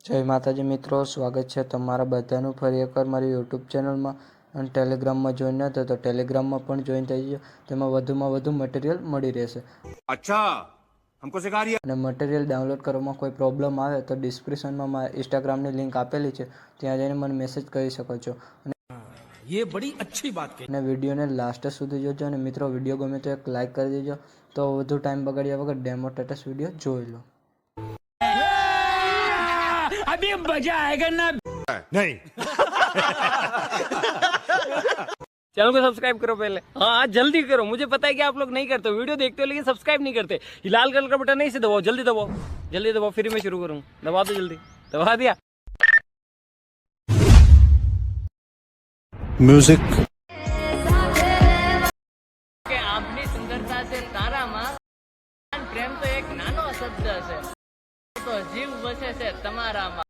જય માતાજી મિત્રો, સ્વાગત છે તમારા બધાનું ફરી એકવાર મારી યુટ્યુબ ચેનલમાં અને ટેલિગ્રામમાં જોઈન ન થયો તો ટેલિગ્રામમાં પણ જોઈન થઈ ગયો. તેમાં વધુમાં વધુ મટીરિયલ મળી રહેશે. अच्छा हमको सिखा रही है। અને મટીરિયલ ડાઉનલોડ કરવામાં કોઈ પ્રોબ્લેમ આવે તો ડિસ્ક્રિપ્શનમાં મારા ઇન્સ્ટાગ્રામની લિંક આપેલી છે, ત્યાં જઈને મને મેસેજ કરી શકો છો. ये बड़ी अच्छी बात कही। અને વિડીયોને લાસ્ટ સુધી જોજો. અને મિત્રો, વિડીયો ગમે તો એક લાઇક કરી દેજો. તો વધુ ટાઈમ બગાડ્યા વગર ડેમો સ્ટેટસ વિડીયો જોઈ લો. अभी मजा आएगा ना। नहीं चैनल को सब्सक्राइब करो पहले। हाँ जल्दी करो, मुझे पता है कि आप लोग नहीं करते, वीडियो देखते हो लेकिन सब्सक्राइब नहीं करते। लाल कलर का बटन नहीं से दबाओ, जल्दी दबाओ, जल्दी दबाओ, फिर मैं शुरू करूँ। दबा दो जल्दी, दबा दिया। म्यूजिक કે આપની સુંદરતા છે તારામાં, પ્રેમ તો એક નાનો શબ્દ છે, તો જીવ વસે છે તમારામાં.